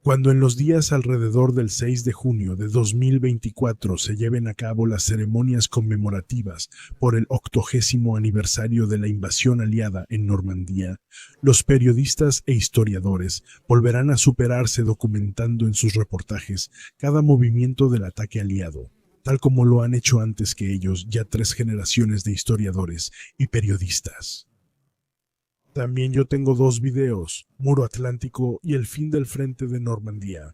Cuando en los días alrededor del 6 de junio de 2024 se lleven a cabo las ceremonias conmemorativas por el 80º aniversario de la invasión aliada en Normandía, los periodistas e historiadores volverán a superarse documentando en sus reportajes cada movimiento del ataque aliado, tal como lo han hecho antes que ellos ya 3 generaciones de historiadores y periodistas. También yo tengo 2 videos, Muro Atlántico y El fin del frente de Normandía.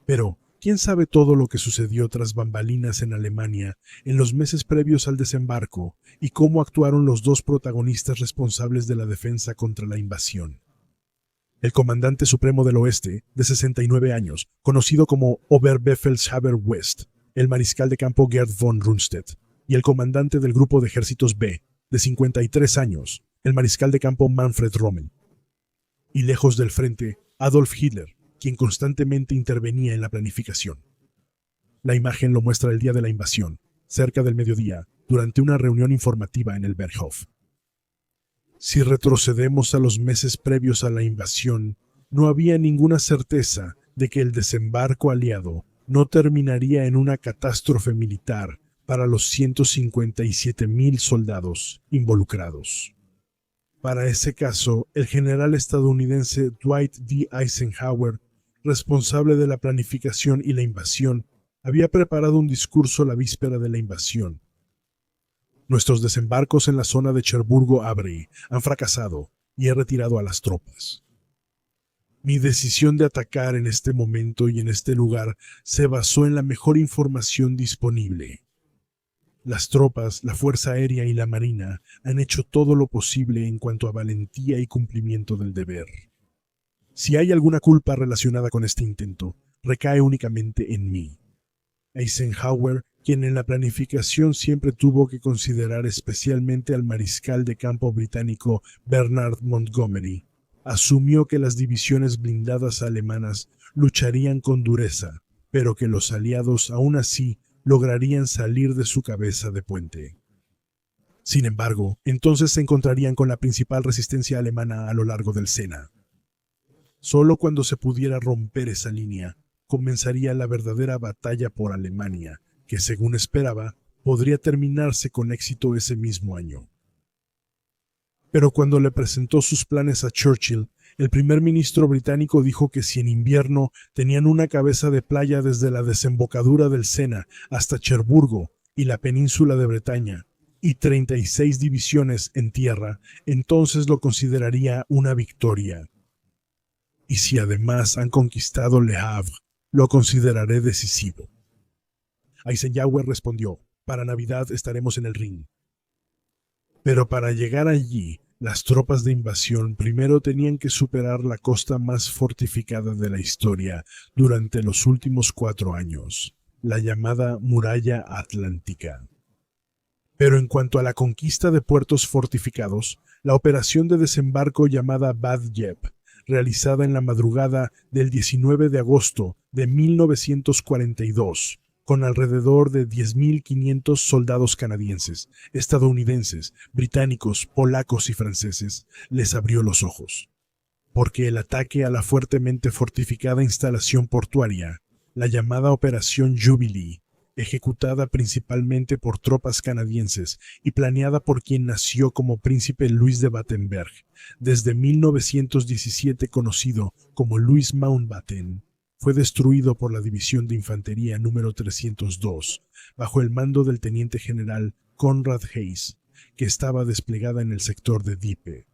Pero, ¿quién sabe todo lo que sucedió tras bambalinas en Alemania en los meses previos al desembarco y cómo actuaron los 2 protagonistas responsables de la defensa contra la invasión? El comandante supremo del oeste, de 69 años, conocido como Oberbefehlshaber West, el mariscal de campo Gerd von Rundstedt, y el comandante del grupo de ejércitos B, de 53 años, el mariscal de campo Manfred Rommel. Y lejos del frente, Adolf Hitler, quien constantemente intervenía en la planificación. La imagen lo muestra el día de la invasión, cerca del mediodía, durante una reunión informativa en el Berghof. Si retrocedemos a los meses previos a la invasión, no había ninguna certeza de que el desembarco aliado no terminaría en una catástrofe militar para los 157,000 soldados involucrados. Para ese caso, el general estadounidense Dwight D. Eisenhower, responsable de la planificación y la invasión, había preparado un discurso la víspera de la invasión. Nuestros desembarcos en la zona de Cherburgo-Habré han fracasado y he retirado a las tropas. Mi decisión de atacar en este momento y en este lugar se basó en la mejor información disponible. Las tropas, la Fuerza Aérea y la Marina han hecho todo lo posible en cuanto a valentía y cumplimiento del deber. Si hay alguna culpa relacionada con este intento, recae únicamente en mí. Eisenhower, quien en la planificación siempre tuvo que considerar especialmente al mariscal de campo británico Bernard Montgomery, asumió que las divisiones blindadas alemanas lucharían con dureza, pero que los aliados aún así lograrían salir de su cabeza de puente. Sin embargo, entonces se encontrarían con la principal resistencia alemana a lo largo del Sena. Solo cuando se pudiera romper esa línea, comenzaría la verdadera batalla por Alemania, que según esperaba, podría terminarse con éxito ese mismo año. Pero cuando le presentó sus planes a Churchill, el primer ministro británico dijo que si en invierno tenían una cabeza de playa desde la desembocadura del Sena hasta Cherburgo y la península de Bretaña, y 36 divisiones en tierra, entonces lo consideraría una victoria. Y si además han conquistado Le Havre, lo consideraré decisivo. Eisenhower respondió, para Navidad estaremos en el Rin. Pero para llegar allí, las tropas de invasión primero tenían que superar la costa más fortificada de la historia durante los últimos 4 años, la llamada Muralla Atlántica. Pero en cuanto a la conquista de puertos fortificados, la operación de desembarco llamada Bad Yep, realizada en la madrugada del 19 de agosto de 1942, con alrededor de 10.500 soldados canadienses, estadounidenses, británicos, polacos y franceses, les abrió los ojos. Porque el ataque a la fuertemente fortificada instalación portuaria, la llamada Operación Jubilee, ejecutada principalmente por tropas canadienses y planeada por quien nació como príncipe Luis de Battenberg, desde 1917 conocido como Louis Mountbatten, fue destruido por la División de Infantería número 302, bajo el mando del teniente general Conrad Hayes, que estaba desplegada en el sector de Dieppe.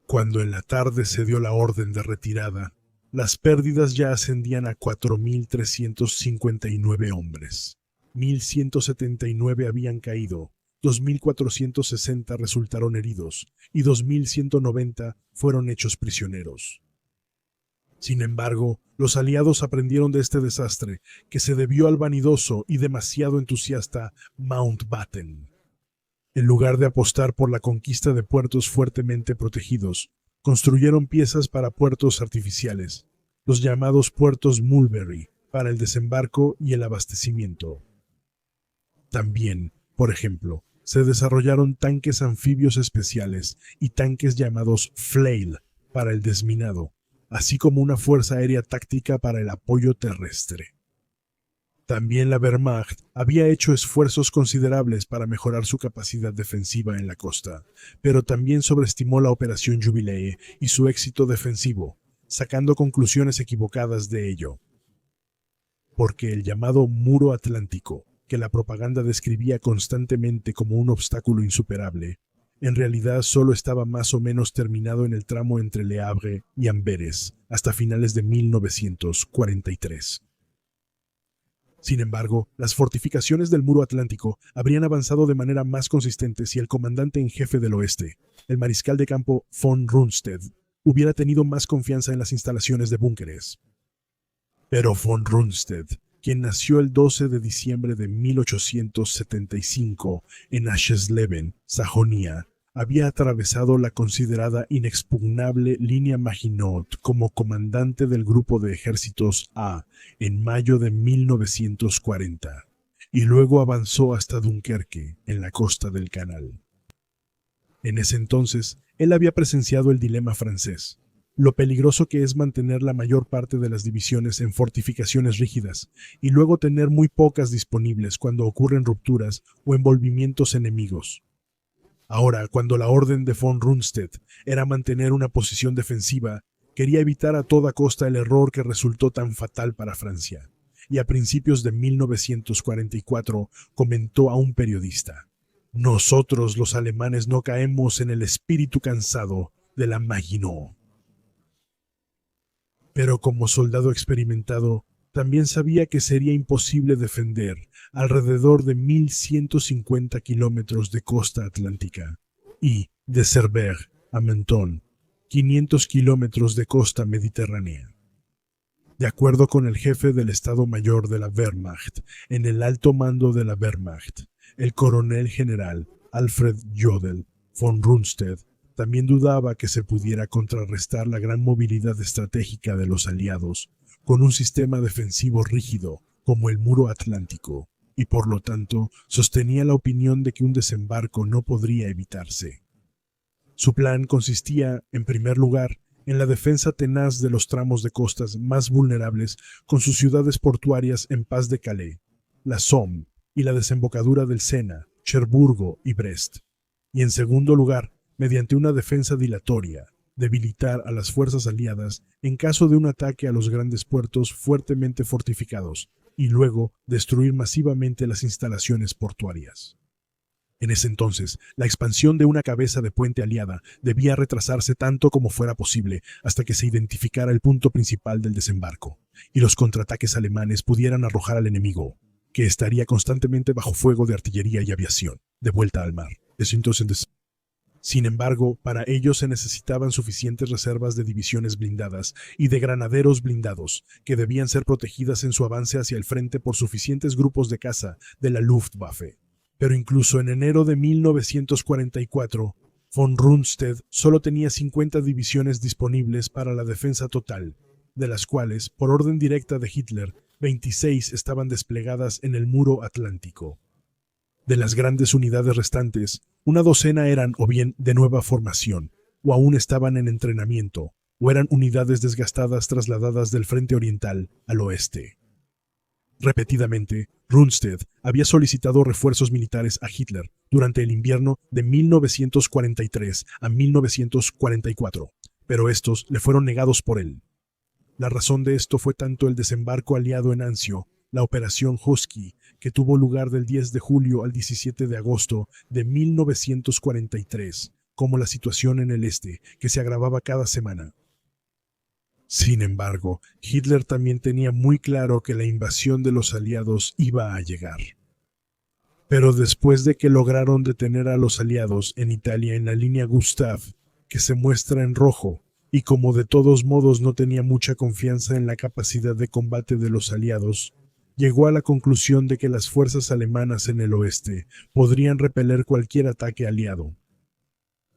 Cuando en la tarde se dio la orden de retirada, las pérdidas ya ascendían a 4.359 hombres. 1.179 habían caído, 2.460 resultaron heridos y 2.190 fueron hechos prisioneros. Sin embargo, los aliados aprendieron de este desastre, que se debió al vanidoso y demasiado entusiasta Mountbatten. En lugar de apostar por la conquista de puertos fuertemente protegidos, construyeron piezas para puertos artificiales, los llamados puertos Mulberry, para el desembarco y el abastecimiento. También, por ejemplo, se desarrollaron tanques anfibios especiales y tanques llamados Flail para el desminado, así como una fuerza aérea táctica para el apoyo terrestre. También la Wehrmacht había hecho esfuerzos considerables para mejorar su capacidad defensiva en la costa, pero también sobreestimó la Operación Jubilee y su éxito defensivo, sacando conclusiones equivocadas de ello. Porque el llamado Muro Atlántico, que la propaganda describía constantemente como un obstáculo insuperable, en realidad solo estaba más o menos terminado en el tramo entre Le Havre y Amberes, hasta finales de 1943. Sin embargo, las fortificaciones del Muro Atlántico habrían avanzado de manera más consistente si el comandante en jefe del oeste, el mariscal de campo von Rundstedt, hubiera tenido más confianza en las instalaciones de búnkeres. Pero von Rundstedt, quien nació el 12 de diciembre de 1875 en Aschersleben, Sajonia, había atravesado la considerada inexpugnable línea Maginot como comandante del grupo de ejércitos A en mayo de 1940, y luego avanzó hasta Dunkerque, en la costa del Canal. En ese entonces, él había presenciado el dilema francés, lo peligroso que es mantener la mayor parte de las divisiones en fortificaciones rígidas y luego tener muy pocas disponibles cuando ocurren rupturas o envolvimientos enemigos. Ahora, cuando la orden de von Rundstedt era mantener una posición defensiva, quería evitar a toda costa el error que resultó tan fatal para Francia, y a principios de 1944 comentó a un periodista: «Nosotros los alemanes no caemos en el espíritu cansado de la Maginot». Pero como soldado experimentado, también sabía que sería imposible defender alrededor de 1.150 kilómetros de costa atlántica y, de Cerbère a Menton, 500 kilómetros de costa mediterránea. De acuerdo con el jefe del Estado Mayor de la Wehrmacht, en el alto mando de la Wehrmacht, el coronel general Alfred Jodl von Rundstedt, también dudaba que se pudiera contrarrestar la gran movilidad estratégica de los aliados con un sistema defensivo rígido como el Muro Atlántico, y por lo tanto sostenía la opinión de que un desembarco no podría evitarse. Su plan consistía, en primer lugar, en la defensa tenaz de los tramos de costas más vulnerables con sus ciudades portuarias en Pas de Calais, la Somme y la desembocadura del Sena, Cherburgo y Brest. Y en segundo lugar, mediante una defensa dilatoria, debilitar a las fuerzas aliadas en caso de un ataque a los grandes puertos fuertemente fortificados y luego destruir masivamente las instalaciones portuarias. En ese entonces, la expansión de una cabeza de puente aliada debía retrasarse tanto como fuera posible hasta que se identificara el punto principal del desembarco y los contraataques alemanes pudieran arrojar al enemigo, que estaría constantemente bajo fuego de artillería y aviación, de vuelta al mar. Sin embargo, para ello se necesitaban suficientes reservas de divisiones blindadas y de granaderos blindados, que debían ser protegidas en su avance hacia el frente por suficientes grupos de caza de la Luftwaffe. Pero incluso en enero de 1944, von Rundstedt solo tenía 50 divisiones disponibles para la defensa total, de las cuales, por orden directa de Hitler, 26 estaban desplegadas en el Muro Atlántico. De las grandes unidades restantes, una docena eran o bien de nueva formación, o aún estaban en entrenamiento, o eran unidades desgastadas trasladadas del frente oriental al oeste. Repetidamente, Rundstedt había solicitado refuerzos militares a Hitler durante el invierno de 1943 a 1944, pero estos le fueron negados por él. La razón de esto fue tanto el desembarco aliado en Anzio, la Operación Husky, que tuvo lugar del 10 de julio al 17 de agosto de 1943, como la situación en el este, que se agravaba cada semana. Sin embargo, Hitler también tenía muy claro que la invasión de los aliados iba a llegar. Pero después de que lograron detener a los aliados en Italia en la línea Gustav, que se muestra en rojo, y como de todos modos no tenía mucha confianza en la capacidad de combate de los aliados, llegó a la conclusión de que las fuerzas alemanas en el oeste podrían repeler cualquier ataque aliado.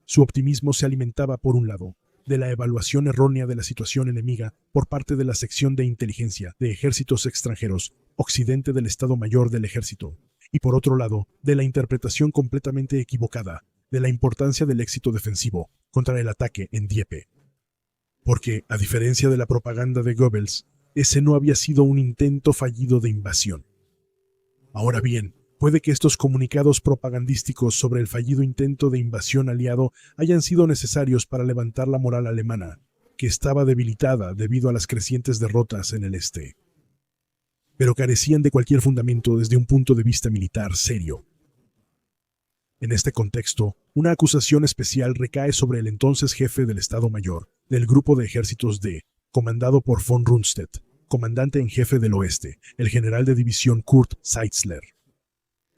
Su optimismo se alimentaba, por un lado, de la evaluación errónea de la situación enemiga por parte de la sección de inteligencia de ejércitos extranjeros, occidente del Estado Mayor del Ejército, y por otro lado, de la interpretación completamente equivocada de la importancia del éxito defensivo contra el ataque en Dieppe. porque, a diferencia de la propaganda de Goebbels, ese no había sido un intento fallido de invasión. Ahora bien, puede que estos comunicados propagandísticos sobre el fallido intento de invasión aliado hayan sido necesarios para levantar la moral alemana, que estaba debilitada debido a las crecientes derrotas en el este, pero carecían de cualquier fundamento desde un punto de vista militar serio. En este contexto, una acusación especial recae sobre el entonces jefe del Estado Mayor del Grupo de Ejércitos D, comandado por von Rundstedt, comandante en jefe del Oeste, el general de división Kurt Seitzler.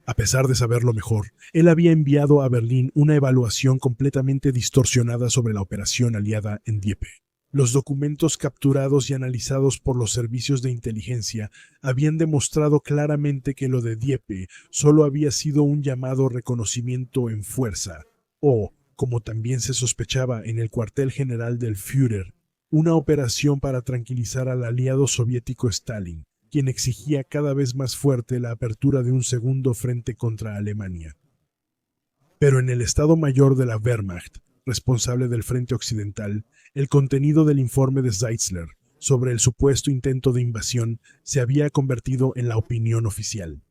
A pesar de saberlo mejor, él había enviado a Berlín una evaluación completamente distorsionada sobre la operación aliada en Dieppe. Los documentos capturados y analizados por los servicios de inteligencia habían demostrado claramente que lo de Dieppe solo había sido un llamado reconocimiento en fuerza, o, como también se sospechaba en el cuartel general del Führer, una operación para tranquilizar al aliado soviético Stalin, quien exigía cada vez más fuerte la apertura de un segundo frente contra Alemania. Pero en el Estado Mayor de la Wehrmacht, responsable del frente occidental, el contenido del informe de Seitzler sobre el supuesto intento de invasión se había convertido en la opinión oficial.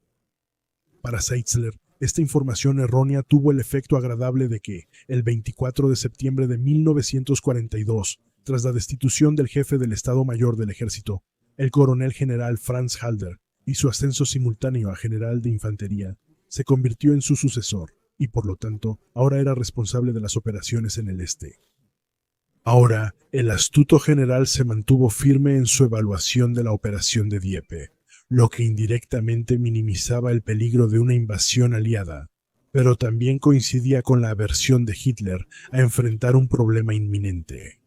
Para Seitzler, esta información errónea tuvo el efecto agradable de que, el 24 de septiembre de 1942, tras la destitución del jefe del Estado Mayor del Ejército, el coronel general Franz Halder, y su ascenso simultáneo a general de infantería, se convirtió en su sucesor, y por lo tanto, ahora era responsable de las operaciones en el este. Ahora, el astuto general se mantuvo firme en su evaluación de la operación de Dieppe, lo que indirectamente minimizaba el peligro de una invasión aliada, pero también coincidía con la aversión de Hitler a enfrentar un problema inminente.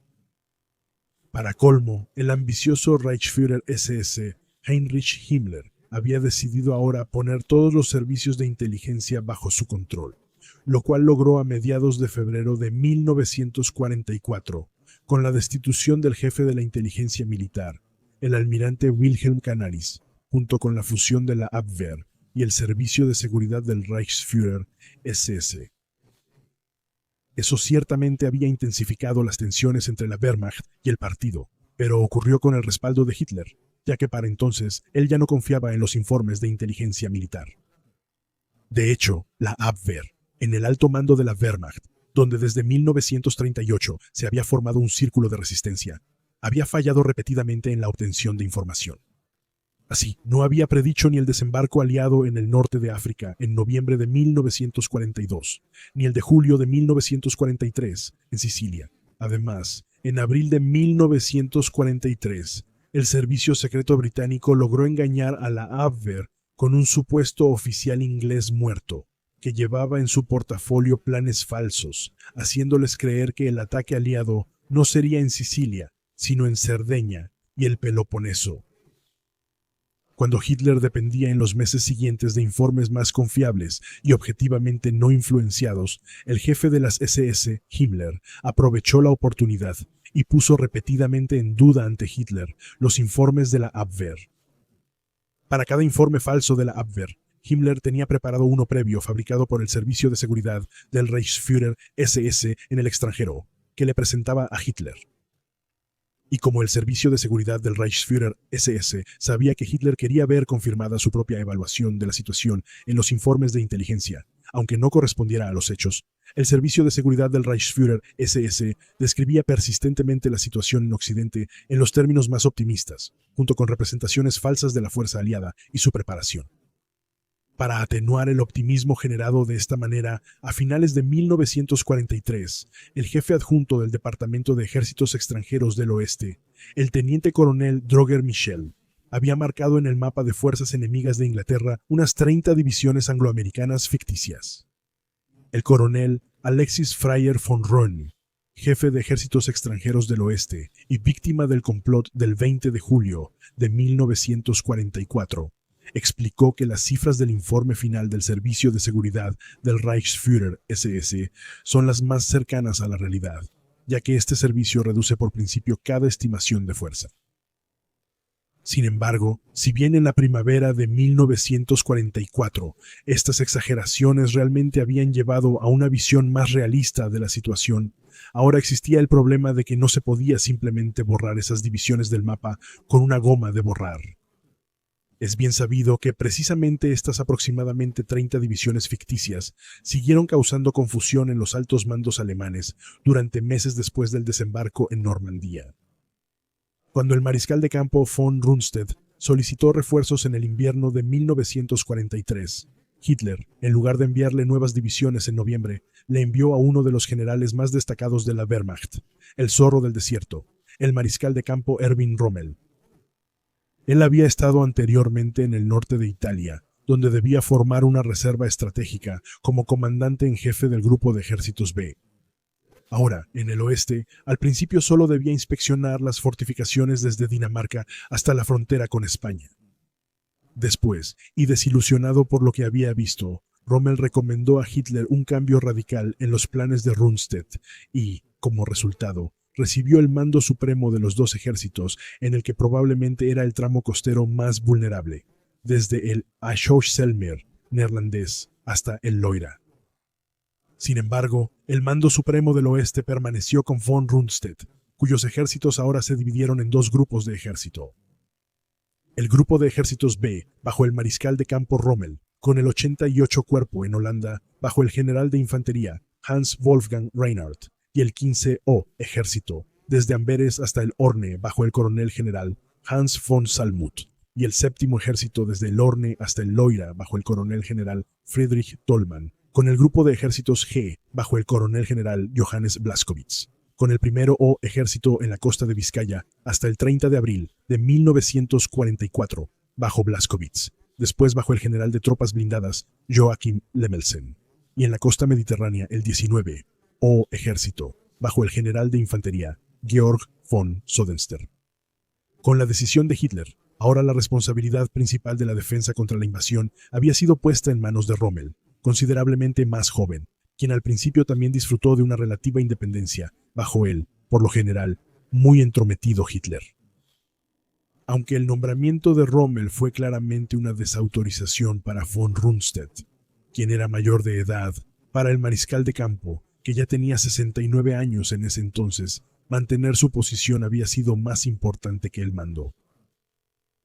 Para colmo, el ambicioso Reichsführer SS, Heinrich Himmler, había decidido ahora poner todos los servicios de inteligencia bajo su control, lo cual logró a mediados de febrero de 1944, con la destitución del jefe de la inteligencia militar, el almirante Wilhelm Canaris, junto con la fusión de la Abwehr y el servicio de seguridad del Reichsführer SS. Eso ciertamente había intensificado las tensiones entre la Wehrmacht y el partido, pero ocurrió con el respaldo de Hitler, ya que para entonces él ya no confiaba en los informes de inteligencia militar. De hecho, la Abwehr, en el alto mando de la Wehrmacht, donde desde 1938 se había formado un círculo de resistencia, había fallado repetidamente en la obtención de información. Así, no había predicho ni el desembarco aliado en el norte de África en noviembre de 1942, ni el de julio de 1943 en Sicilia. Además, en abril de 1943, el servicio secreto británico logró engañar a la Abwehr con un supuesto oficial inglés muerto, que llevaba en su portafolio planes falsos, haciéndoles creer que el ataque aliado no sería en Sicilia, sino en Cerdeña y el Peloponeso. Cuando Hitler dependía en los meses siguientes de informes más confiables y objetivamente no influenciados, el jefe de las SS, Himmler, aprovechó la oportunidad y puso repetidamente en duda ante Hitler los informes de la Abwehr. Para cada informe falso de la Abwehr, Himmler tenía preparado uno previo fabricado por el Servicio de Seguridad del Reichsführer SS en el extranjero, que le presentaba a Hitler. Y como el Servicio de Seguridad del Reichsführer SS sabía que Hitler quería ver confirmada su propia evaluación de la situación en los informes de inteligencia, aunque no correspondiera a los hechos, el Servicio de Seguridad del Reichsführer SS describía persistentemente la situación en Occidente en los términos más optimistas, junto con representaciones falsas de la fuerza aliada y su preparación. Para atenuar el optimismo generado de esta manera, a finales de 1943, el jefe adjunto del Departamento de Ejércitos Extranjeros del Oeste, el teniente coronel Droger Michel, había marcado en el mapa de fuerzas enemigas de Inglaterra unas 30 divisiones angloamericanas ficticias. El coronel Alexis Freyer von Roon, jefe de Ejércitos Extranjeros del Oeste y víctima del complot del 20 de julio de 1944, explicó que las cifras del informe final del Servicio de Seguridad del Reichsführer SS son las más cercanas a la realidad, ya que este servicio reduce por principio cada estimación de fuerza. Sin embargo, si bien en la primavera de 1944 estas exageraciones realmente habían llevado a una visión más realista de la situación, ahora existía el problema de que no se podía simplemente borrar esas divisiones del mapa con una goma de borrar. Es bien sabido que precisamente estas aproximadamente 30 divisiones ficticias siguieron causando confusión en los altos mandos alemanes durante meses después del desembarco en Normandía. Cuando el mariscal de campo von Rundstedt solicitó refuerzos en el invierno de 1943, Hitler, en lugar de enviarle nuevas divisiones en noviembre, le envió a uno de los generales más destacados de la Wehrmacht, el zorro del desierto, el mariscal de campo Erwin Rommel. Él había estado anteriormente en el norte de Italia, donde debía formar una reserva estratégica como comandante en jefe del grupo de ejércitos B. Ahora, en el oeste, al principio solo debía inspeccionar las fortificaciones desde Dinamarca hasta la frontera con España. Después, y desilusionado por lo que había visto, Rommel recomendó a Hitler un cambio radical en los planes de Rundstedt y, como resultado, recibió el mando supremo de los dos ejércitos en el que probablemente era el tramo costero más vulnerable, desde el Asscholdsselmeer neerlandés hasta el Loira. Sin embargo, el mando supremo del oeste permaneció con von Rundstedt, cuyos ejércitos ahora se dividieron en dos grupos de ejército. El grupo de ejércitos B, bajo el mariscal de campo Rommel, con el 88 Cuerpo en Holanda, bajo el general de infantería Hans Wolfgang Reinhardt, y el 15O ejército, desde Amberes hasta el Orne, bajo el coronel general Hans von Salmuth, y el séptimo ejército desde el Orne hasta el Loira, bajo el coronel general Friedrich Dollmann, con el grupo de ejércitos G, bajo el coronel general Johannes Blaskowitz, con el primero O ejército en la costa de Vizcaya hasta el 30 de abril de 1944, bajo Blaskowitz, después bajo el general de tropas blindadas Joachim Lemelsen, y en la costa mediterránea el 19 O ejército, bajo el general de infantería Georg von Sodenster. Con la decisión de Hitler, ahora la responsabilidad principal de la defensa contra la invasión había sido puesta en manos de Rommel, considerablemente más joven, quien al principio también disfrutó de una relativa independencia, bajo él, por lo general, muy entrometido Hitler. Aunque el nombramiento de Rommel fue claramente una desautorización para von Rundstedt, quien era mayor de edad, para el mariscal de campo, que ya tenía 69 años en ese entonces, mantener su posición había sido más importante que el mando.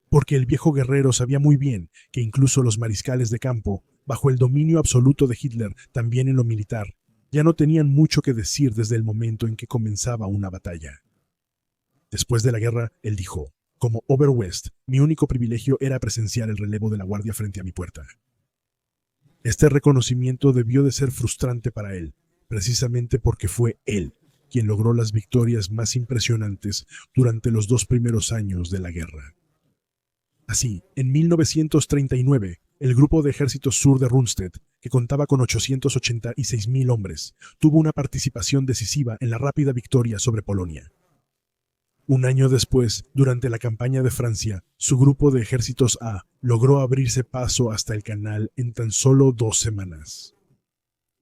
Porque el viejo guerrero sabía muy bien que incluso los mariscales de campo, bajo el dominio absoluto de Hitler, también en lo militar, ya no tenían mucho que decir desde el momento en que comenzaba una batalla. Después de la guerra, él dijo: como Oberwest, mi único privilegio era presenciar el relevo de la guardia frente a mi puerta. Este reconocimiento debió de ser frustrante para él, precisamente porque fue él quien logró las victorias más impresionantes durante los 2 primeros años de la guerra. Así, en 1939, el grupo de ejércitos sur de Rundstedt, que contaba con 886.000 hombres, tuvo una participación decisiva en la rápida victoria sobre Polonia. Un año después, durante la campaña de Francia, su grupo de ejércitos A logró abrirse paso hasta el canal en tan solo 2 semanas.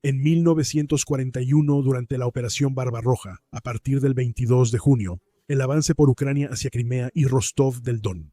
En 1941, durante la Operación Barbarroja, a partir del 22 de junio, el avance por Ucrania hacia Crimea y Rostov del Don.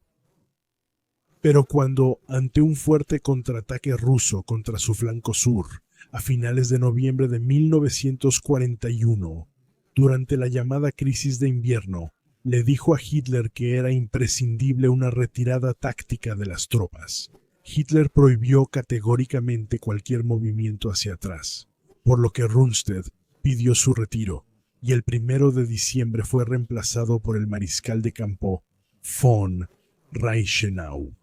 Pero cuando, ante un fuerte contraataque ruso contra su flanco sur, a finales de noviembre de 1941, durante la llamada crisis de invierno, le dijo a Hitler que era imprescindible una retirada táctica de las tropas. Hitler prohibió categóricamente cualquier movimiento hacia atrás, por lo que Rundstedt pidió su retiro, y el 1 de diciembre fue reemplazado por el mariscal de campo von Reichenau.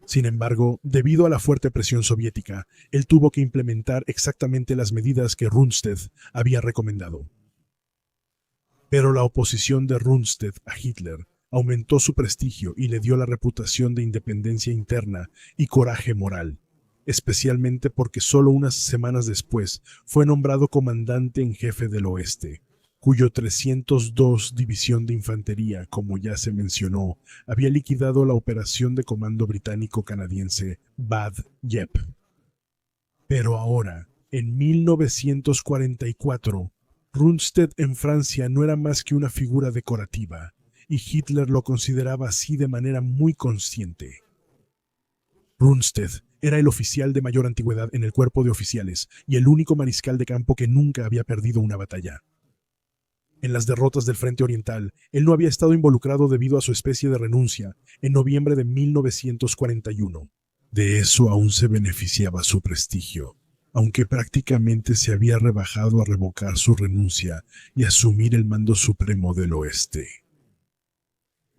Sin embargo, debido a la fuerte presión soviética, él tuvo que implementar exactamente las medidas que Rundstedt había recomendado. Pero la oposición de Rundstedt a Hitler aumentó su prestigio y le dio la reputación de independencia interna y coraje moral, especialmente porque solo unas semanas después fue nombrado comandante en jefe del oeste, cuyo 302 División de Infantería, como ya se mencionó, había liquidado la operación de comando británico-canadiense Bad Yep. Pero ahora, en 1944, Rundstedt en Francia no era más que una figura decorativa. y Hitler lo consideraba así de manera muy consciente. Rundstedt era el oficial de mayor antigüedad en el cuerpo de oficiales y el único mariscal de campo que nunca había perdido una batalla. En las derrotas del Frente Oriental, él no había estado involucrado debido a su especie de renuncia en noviembre de 1941. De eso aún se beneficiaba su prestigio, aunque prácticamente se había rebajado a revocar su renuncia y asumir el mando supremo del oeste.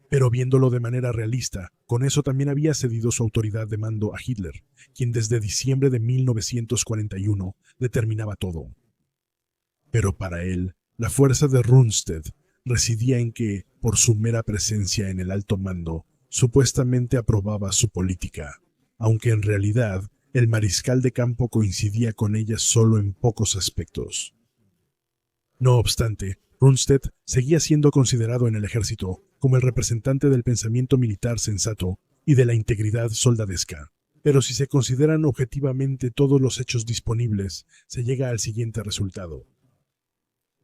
Pero viéndolo de manera realista, con eso también había cedido su autoridad de mando a Hitler, quien desde diciembre de 1941 determinaba todo. Pero para él, la fuerza de Rundstedt residía en que, por su mera presencia en el alto mando, supuestamente aprobaba su política, aunque en realidad el mariscal de campo coincidía con ella solo en pocos aspectos. No obstante, Rundstedt seguía siendo considerado en el ejército como el representante del pensamiento militar sensato y de la integridad soldadesca. Pero si se consideran objetivamente todos los hechos disponibles, se llega al siguiente resultado.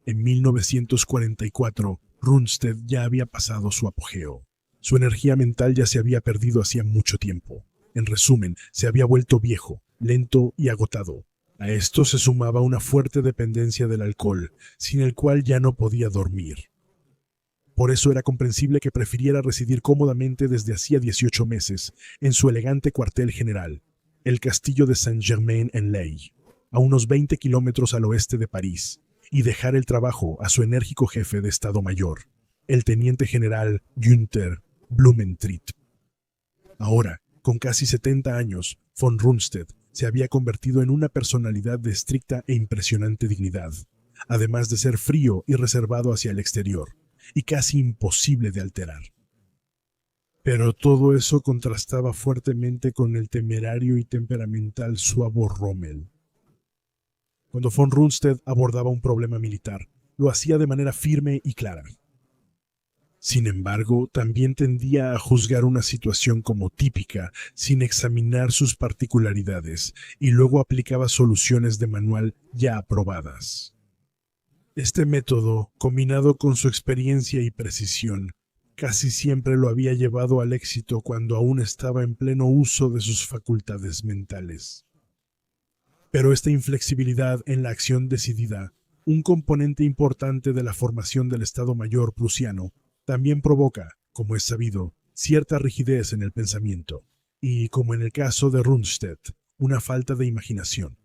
En 1944, Rundstedt ya había pasado su apogeo. Su energía mental ya se había perdido hacía mucho tiempo. En resumen, se había vuelto viejo, lento y agotado. A esto se sumaba una fuerte dependencia del alcohol, sin el cual ya no podía dormir. Por eso era comprensible que prefiriera residir cómodamente desde hacía 18 meses en su elegante cuartel general, el castillo de Saint-Germain-en-Laye, a unos 20 kilómetros al oeste de París, y dejar el trabajo a su enérgico jefe de Estado Mayor, el teniente general Günther Blumentritt. Ahora, con casi 70 años, von Rundstedt se había convertido en una personalidad de estricta e impresionante dignidad, además de ser frío y reservado hacia el exterior, y casi imposible de alterar. Pero todo eso contrastaba fuertemente con el temerario y temperamental suavo Rommel. Cuando von Rundstedt abordaba un problema militar, lo hacía de manera firme y clara. Sin embargo, también tendía a juzgar una situación como típica, sin examinar sus particularidades, y luego aplicaba soluciones de manual ya aprobadas. Este método, combinado con su experiencia y precisión, casi siempre lo había llevado al éxito cuando aún estaba en pleno uso de sus facultades mentales. Pero esta inflexibilidad en la acción decidida, un componente importante de la formación del Estado Mayor prusiano, también provoca, como es sabido, cierta rigidez en el pensamiento, y, como en el caso de Rundstedt, una falta de imaginación.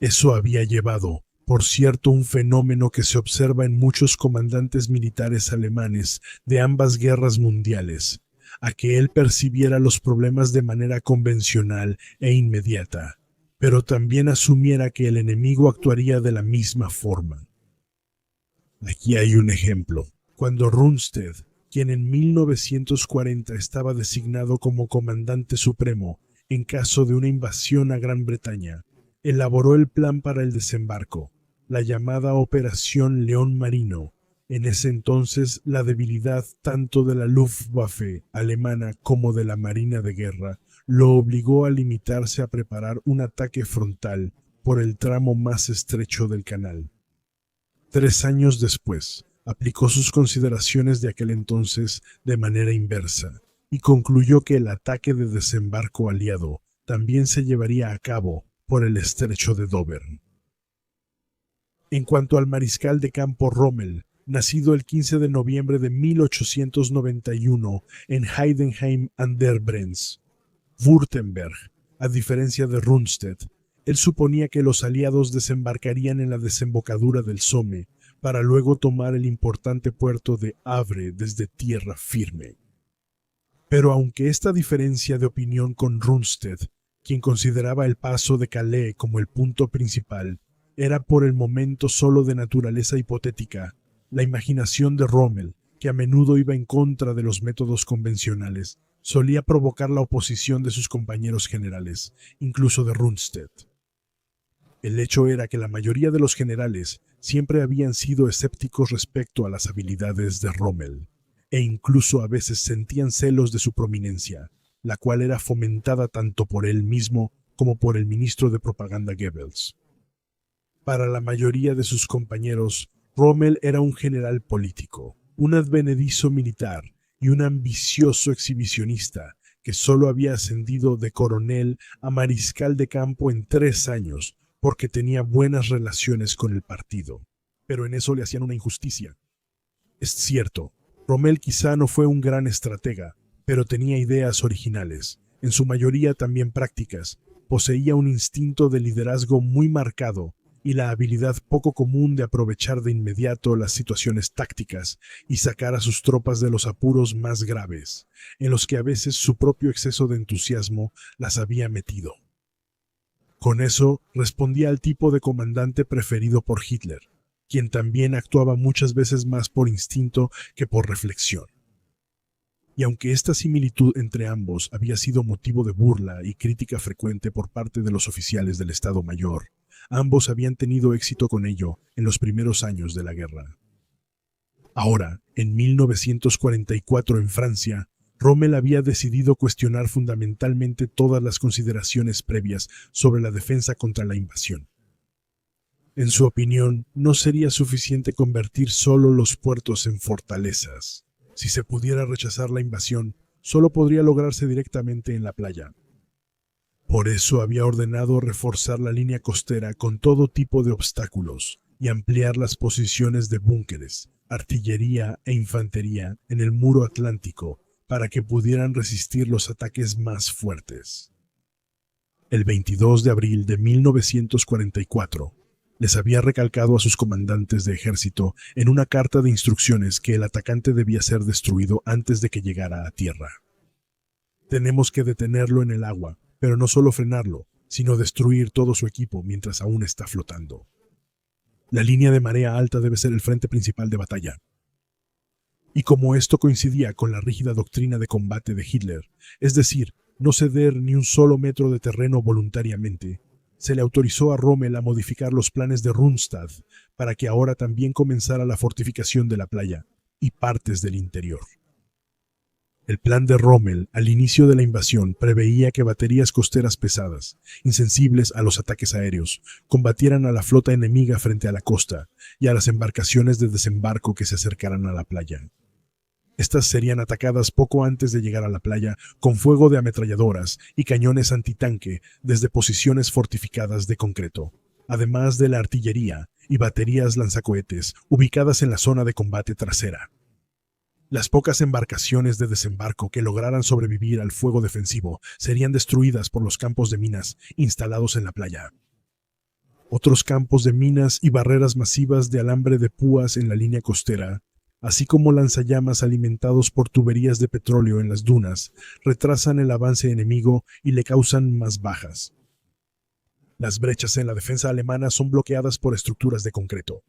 Eso había llevado, por cierto, un fenómeno que se observa en muchos comandantes militares alemanes de ambas guerras mundiales, a que él percibiera los problemas de manera convencional e inmediata, pero también asumiera que el enemigo actuaría de la misma forma. Aquí hay un ejemplo. Cuando Rundstedt, quien en 1940 estaba designado como comandante supremo en caso de una invasión a Gran Bretaña, elaboró el plan para el desembarco, la llamada Operación León Marino. En ese entonces, la debilidad tanto de la Luftwaffe alemana como de la Marina de Guerra lo obligó a limitarse a preparar un ataque frontal por el tramo más estrecho del canal. 3 años después, aplicó sus consideraciones de aquel entonces de manera inversa y concluyó que el ataque de desembarco aliado también se llevaría a cabo por el estrecho de Dover. En cuanto al mariscal de campo Rommel, nacido el 15 de noviembre de 1891 en Heidenheim an der Brenz, Württemberg, a diferencia de Rundstedt, él suponía que los aliados desembarcarían en la desembocadura del Somme para luego tomar el importante puerto de Havre desde tierra firme. Pero aunque esta diferencia de opinión con Rundstedt, quien consideraba el paso de Calais como el punto principal, era por el momento solo de naturaleza hipotética, la imaginación de Rommel, que a menudo iba en contra de los métodos convencionales, solía provocar la oposición de sus compañeros generales, incluso de Rundstedt. El hecho era que la mayoría de los generales siempre habían sido escépticos respecto a las habilidades de Rommel, e incluso a veces sentían celos de su prominencia, la cual era fomentada tanto por él mismo como por el ministro de propaganda Goebbels. Para la mayoría de sus compañeros, Rommel era un general político, un advenedizo militar y un ambicioso exhibicionista que solo había ascendido de coronel a mariscal de campo en 3 años porque tenía buenas relaciones con el partido. Pero en eso le hacían una injusticia. Es cierto, Rommel quizá no fue un gran estratega, pero tenía ideas originales, en su mayoría también prácticas, poseía un instinto de liderazgo muy marcado y la habilidad poco común de aprovechar de inmediato las situaciones tácticas y sacar a sus tropas de los apuros más graves, en los que a veces su propio exceso de entusiasmo las había metido. Con eso respondía al tipo de comandante preferido por Hitler, quien también actuaba muchas veces más por instinto que por reflexión. Y aunque esta similitud entre ambos había sido motivo de burla y crítica frecuente por parte de los oficiales del Estado Mayor, ambos habían tenido éxito con ello en los primeros años de la guerra. Ahora, en 1944 en Francia, Rommel había decidido cuestionar fundamentalmente todas las consideraciones previas sobre la defensa contra la invasión. En su opinión, no sería suficiente convertir solo los puertos en fortalezas. Si se pudiera rechazar la invasión, solo podría lograrse directamente en la playa. Por eso había ordenado reforzar la línea costera con todo tipo de obstáculos y ampliar las posiciones de búnkeres, artillería e infantería en el muro atlántico para que pudieran resistir los ataques más fuertes. El 22 de abril de 1944, les había recalcado a sus comandantes de ejército en una carta de instrucciones que el atacante debía ser destruido antes de que llegara a tierra. Tenemos que detenerlo en el agua, pero no solo frenarlo, sino destruir todo su equipo mientras aún está flotando. La línea de marea alta debe ser el frente principal de batalla. Y como esto coincidía con la rígida doctrina de combate de Hitler, es decir, no ceder ni un solo metro de terreno voluntariamente, se le autorizó a Rommel a modificar los planes de Rundstad para que ahora también comenzara la fortificación de la playa y partes del interior. El plan de Rommel al inicio de la invasión preveía que baterías costeras pesadas, insensibles a los ataques aéreos, combatieran a la flota enemiga frente a la costa y a las embarcaciones de desembarco que se acercaran a la playa. Estas serían atacadas poco antes de llegar a la playa con fuego de ametralladoras y cañones antitanque desde posiciones fortificadas de concreto, además de la artillería y baterías lanzacohetes ubicadas en la zona de combate trasera. Las pocas embarcaciones de desembarco que lograran sobrevivir al fuego defensivo serían destruidas por los campos de minas instalados en la playa. Otros campos de minas y barreras masivas de alambre de púas en la línea costera, así como lanzallamas alimentados por tuberías de petróleo en las dunas, retrasan el avance enemigo y le causan más bajas. Las brechas en la defensa alemana son bloqueadas por estructuras de concreto.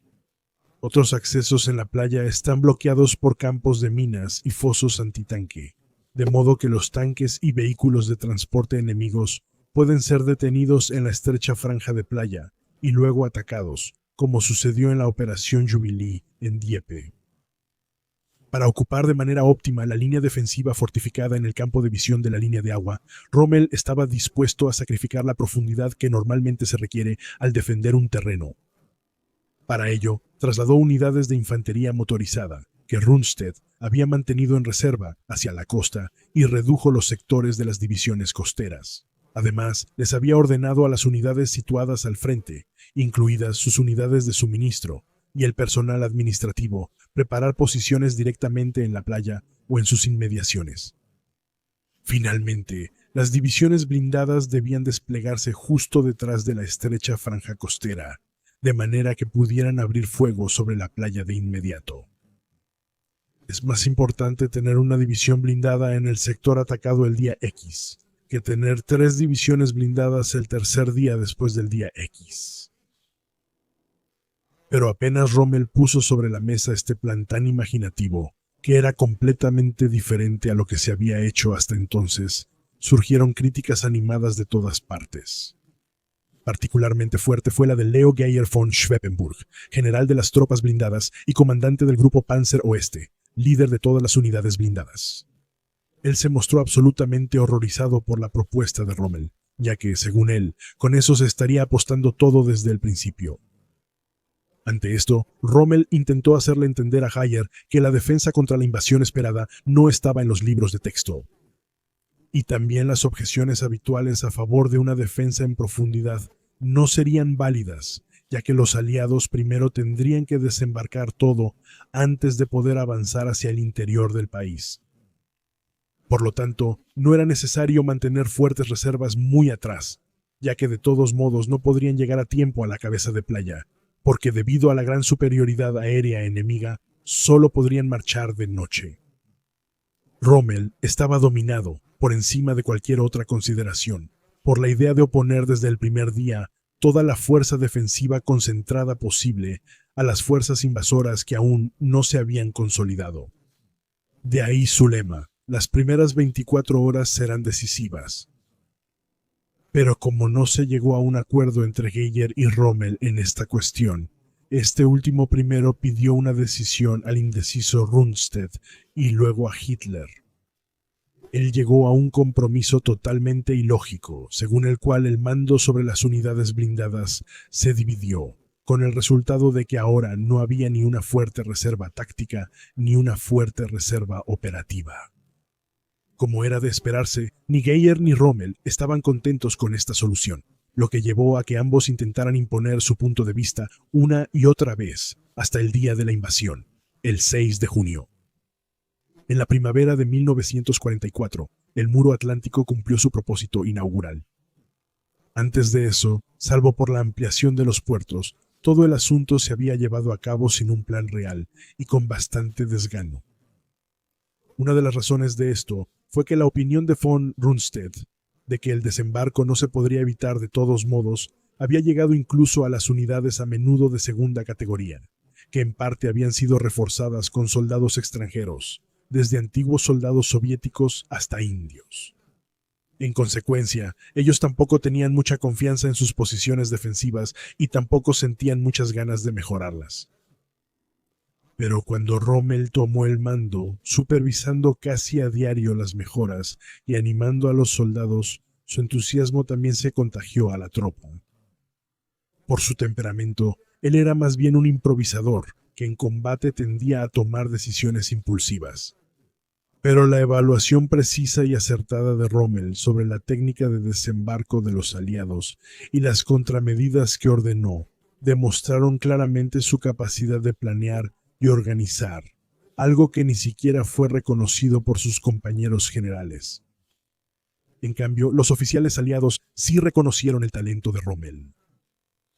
Otros accesos en la playa están bloqueados por campos de minas y fosos antitanque, de modo que los tanques y vehículos de transporte enemigos pueden ser detenidos en la estrecha franja de playa y luego atacados, como sucedió en la Operación Jubilee en Dieppe. Para ocupar de manera óptima la línea defensiva fortificada en el campo de visión de la línea de agua, Rommel estaba dispuesto a sacrificar la profundidad que normalmente se requiere al defender un terreno. Para ello, trasladó unidades de infantería motorizada, que Rundstedt había mantenido en reserva hacia la costa y redujo los sectores de las divisiones costeras. Además, les había ordenado a las unidades situadas al frente, incluidas sus unidades de suministro, y el personal administrativo, preparar posiciones directamente en la playa o en sus inmediaciones. Finalmente, las divisiones blindadas debían desplegarse justo detrás de la estrecha franja costera, de manera que pudieran abrir fuego sobre la playa de inmediato. Es más importante tener una división blindada en el sector atacado el día X, que tener 3 divisiones blindadas el tercer día después del día X. Pero apenas Rommel puso sobre la mesa este plan tan imaginativo, que era completamente diferente a lo que se había hecho hasta entonces, surgieron críticas animadas de todas partes. Particularmente fuerte fue la de Leo Geyer von Schweppenburg, general de las tropas blindadas y comandante del grupo Panzer Oeste, líder de todas las unidades blindadas. Él se mostró absolutamente horrorizado por la propuesta de Rommel, ya que, según él, con eso se estaría apostando todo desde el principio. Ante esto, Rommel intentó hacerle entender a Heyer que la defensa contra la invasión esperada no estaba en los libros de texto. Y también las objeciones habituales a favor de una defensa en profundidad no serían válidas, ya que los aliados primero tendrían que desembarcar todo antes de poder avanzar hacia el interior del país. Por lo tanto, no era necesario mantener fuertes reservas muy atrás, ya que de todos modos no podrían llegar a tiempo a la cabeza de playa, porque debido a la gran superioridad aérea enemiga, solo podrían marchar de noche. Rommel estaba dominado, por encima de cualquier otra consideración, por la idea de oponer desde el primer día toda la fuerza defensiva concentrada posible a las fuerzas invasoras que aún no se habían consolidado. De ahí su lema: las primeras 24 horas serán decisivas. Pero como no se llegó a un acuerdo entre Heyer y Rommel en esta cuestión, este último primero pidió una decisión al indeciso Rundstedt y luego a Hitler. Él llegó a un compromiso totalmente ilógico, según el cual el mando sobre las unidades blindadas se dividió, con el resultado de que ahora no había ni una fuerte reserva táctica ni una fuerte reserva operativa. Como era de esperarse, ni Heyer ni Rommel estaban contentos con esta solución, lo que llevó a que ambos intentaran imponer su punto de vista una y otra vez hasta el día de la invasión, el 6 de junio. En la primavera de 1944, el muro atlántico cumplió su propósito inaugural. Antes de eso, salvo por la ampliación de los puertos, todo el asunto se había llevado a cabo sin un plan real y con bastante desgano. Una de las razones de esto fue que la opinión de von Rundstedt de que el desembarco no se podría evitar de todos modos había llegado incluso a las unidades a menudo de segunda categoría, que en parte habían sido reforzadas con soldados extranjeros, desde antiguos soldados soviéticos hasta indios. En consecuencia, ellos tampoco tenían mucha confianza en sus posiciones defensivas y tampoco sentían muchas ganas de mejorarlas. Pero cuando Rommel tomó el mando, supervisando casi a diario las mejoras y animando a los soldados, su entusiasmo también se contagió a la tropa. Por su temperamento, él era más bien un improvisador, que en combate tendía a tomar decisiones impulsivas. Pero la evaluación precisa y acertada de Rommel sobre la técnica de desembarco de los aliados y las contramedidas que ordenó demostraron claramente su capacidad de planear y organizar, algo que ni siquiera fue reconocido por sus compañeros generales. En cambio, los oficiales aliados sí reconocieron el talento de Rommel.